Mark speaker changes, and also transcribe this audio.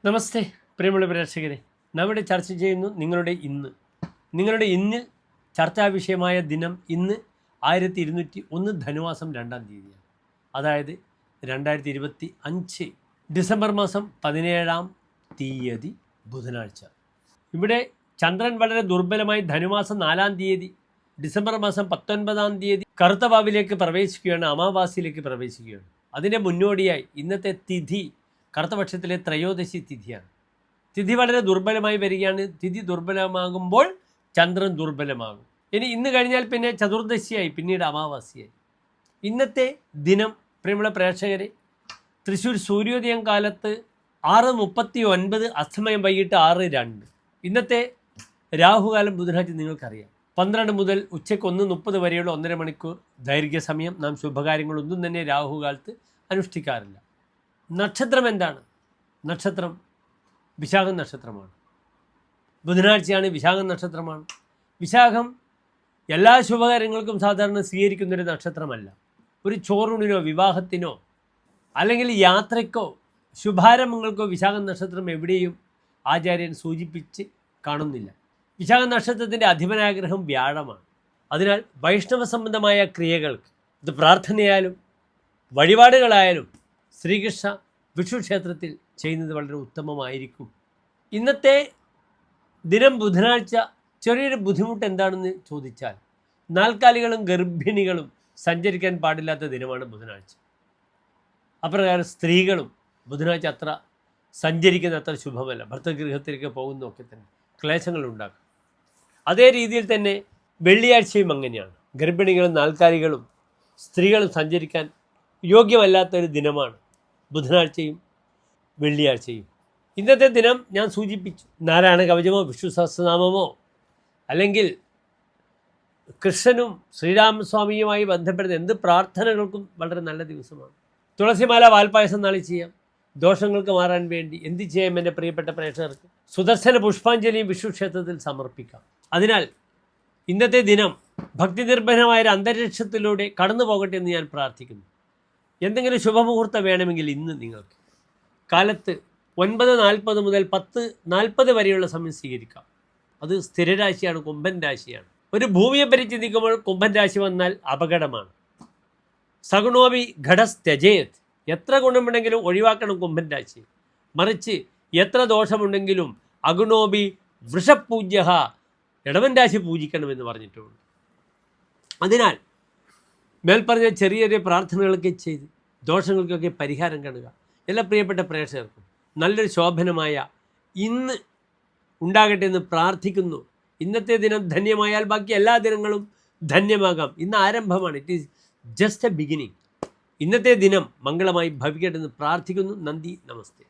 Speaker 1: നമസ്തേ പ്രിയമുള്ള പ്രേക്ഷകരെ, നമ്മുടെ ചർച്ച ചെയ്യുന്നു നിങ്ങളുടെ ഇന്നിൽ ചർച്ചാ വിഷയമായ ദിനം ഇന്ന് 1201 ധനുമാസം 2-ാം തീയതിയാണ്. അതായത് 2025 ഡിസംബർ മാസം 17-ാം തീയതി ബുധനാഴ്ച. ഇവിടെ ചന്ദ്രൻ വളരെ ദുർബലമായി ധനുമാസം 4-ാം തീയതി ഡിസംബർ മാസം 19-ാം തീയതി കറുത്തവാവിലേക്ക് പ്രവേശിക്കുകയാണ്, അമാവാസിയിലേക്ക് പ്രവേശിക്കുകയാണ്. അതിൻ്റെ മുന്നോടിയായി ഇന്നത്തെ തിഥി കറുത്തപക്ഷത്തിലെ ത്രയോദശി തിഥിയാണ്. തിഥി വളരെ ദുർബലമായി വരികയാണ്. തിഥി ദുർബലമാകുമ്പോൾ ചന്ദ്രൻ ദുർബലമാകും. ഇന്ന് കഴിഞ്ഞാൽ പിന്നെ ചതുർദശിയായി, പിന്നീട് അമാവാസിയായി. ഇന്നത്തെ ദിനം പ്രിയമുള്ള പ്രേക്ഷകരെ, തൃശ്ശൂർ സൂര്യോദയം കാലത്ത് 6:39, അസ്തമയം വൈകിട്ട് 6:02. ഇന്നത്തെ രാഹുകാലം ബുധനാഴ്ച നിങ്ങൾക്കറിയാം. 12 മുതൽ ഉച്ചയ്ക്ക് 1:30 വരെയുള്ള 1.5 മണിക്കൂർ ദൈർഘ്യസമയം. നാം ശുഭകാര്യങ്ങളൊന്നും തന്നെ രാഹുകാലത്ത് അനുഷ്ഠിക്കാറില്ല. നക്ഷത്രം എന്താണ്? നക്ഷത്രം വിശാഖം നക്ഷത്രമാണ്. ബുധനാഴ്ചയാണ്, വിശാഖം നക്ഷത്രമാണ്. വിശാഖം എല്ലാ ശുഭകാര്യങ്ങൾക്കും സാധാരണ സ്വീകരിക്കുന്നൊരു നക്ഷത്രമല്ല. ഒരു ചോറൂണിനോ വിവാഹത്തിനോ അല്ലെങ്കിൽ യാത്രയ്ക്കോ ശുഭാരംഭങ്ങൾക്കോ വിശാഖം നക്ഷത്രം എവിടെയും ആചാര്യൻ സൂചിപ്പിച്ച് കാണുന്നില്ല. വിശാഖ നക്ഷത്രത്തിൻ്റെ അധിപനാഗ്രഹം വ്യാഴമാണ്. അതിനാൽ വൈഷ്ണവ സംബന്ധമായ ക്രിയകൾക്ക്, ഇത് പ്രാർത്ഥനയായാലും വഴിപാടുകളായാലും ശ്രീകൃഷ്ണ വിഷ്ണു ക്ഷേത്രത്തിൽ ചെയ്യുന്നത് വളരെ ഉത്തമമായിരിക്കും. ഇന്നത്തെ ദിനം ബുധനാഴ്ച ചെറിയൊരു ബുദ്ധിമുട്ട് എന്താണെന്ന് ചോദിച്ചാൽ, നാൽക്കാലികളും ഗർഭിണികളും സഞ്ചരിക്കാൻ പാടില്ലാത്ത ദിനമാണ് ബുധനാഴ്ച. അപ്രകാരം സ്ത്രീകളും ബുധനാഴ്ച അത്ര സഞ്ചരിക്കുന്ന അത്ര ശുഭമല്ല. ഭർത്തഗൃഹത്തിലേക്ക് പോകുന്നതൊക്കെ തന്നെ ക്ലേശങ്ങൾ ഉണ്ടാക്കും. അതേ രീതിയിൽ തന്നെ വെള്ളിയാഴ്ചയും അങ്ങനെയാണ്. ഗർഭിണികളും നാൽക്കാലികളും സ്ത്രീകളും സഞ്ചരിക്കാൻ യോഗ്യമല്ലാത്തൊരു ദിനമാണ് ബുധനാഴ്ചയും വെള്ളിയാഴ്ചയും. ഇന്നത്തെ ദിനം ഞാൻ സൂചിപ്പിച്ചു. നാരായണ കവചമോ വിഷ്ണു സഹസ്രനാമമോ അല്ലെങ്കിൽ കൃഷ്ണനും ശ്രീരാമസ്വാമിയുമായി ബന്ധപ്പെടുന്ന എന്ത് പ്രാർത്ഥനകൾക്കും വളരെ നല്ല ദിവസമാണ്. തുളസിമാല വാൽപ്പായസം നാളെ ചെയ്യാം. ദോഷങ്ങൾക്ക് മാറാൻ വേണ്ടി എന്ത് ചെയ്യാം എൻ്റെ പ്രിയപ്പെട്ട പ്രേക്ഷകർക്ക്? സുദർശന പുഷ്പാഞ്ജലിയും വിഷ്ണു ക്ഷേത്രത്തിൽ സമർപ്പിക്കാം. അതിനാൽ ഇന്നത്തെ ദിനം ഭക്തിനിർഭരമായൊരു അന്തരീക്ഷത്തിലൂടെ കടന്നു പോകട്ടെ എന്ന് ഞാൻ പ്രാർത്ഥിക്കുന്നു. എന്തെങ്കിലും ശുഭമുഹൂർത്തം വേണമെങ്കിൽ ഇന്ന് നിങ്ങൾക്ക് കാലത്ത് 9:40 മുതൽ 10:40 വരെയുള്ള സമയം സ്വീകരിക്കാം. അത് സ്ഥിരരാശിയാണ്, കുംഭൻ രാശിയാണ്. ഒരു ഭൂമിയെ പറ്റി ചിന്തിക്കുമ്പോൾ കുംഭൻ രാശി വന്നാൽ അപകടമാണ്. സഗുണോപി ഘടസ്ത്യജേത്, എത്ര ഗുണമുണ്ടെങ്കിലും ഒഴിവാക്കണം കുംഭൻ രാശി. മറിച്ച് എത്ര ദോഷമുണ്ടെങ്കിലും അഗുണോപി വൃഷപൂജ്യ, ഇടവൻ രാശി പൂജിക്കണമെന്ന് പറഞ്ഞിട്ടുണ്ട്. അതിനാൽ മേൽപ്പറഞ്ഞ ചെറിയ ചെറിയ പ്രാർത്ഥനകളൊക്കെ ചെയ്ത് ദോഷങ്ങൾക്കൊക്കെ പരിഹാരം കാണുക. എല്ലാ പ്രിയപ്പെട്ട പ്രേക്ഷകർക്കും നല്ലൊരു ശോഭനമായ ഇന്ന് ഉണ്ടാകട്ടെ എന്ന് പ്രാർത്ഥിക്കുന്നു. ഇന്നത്തെ ദിനം ധന്യമായാൽ ബാക്കി എല്ലാ ദിനങ്ങളും ധന്യമാകാം. ഇന്ന് ആരംഭമാണ്. It is just a beginning. ഇന്നത്തെ ദിനം മംഗളമായി ഭവിക്കട്ടെ എന്ന് പ്രാർത്ഥിക്കുന്നു. നന്ദി, നമസ്തേ.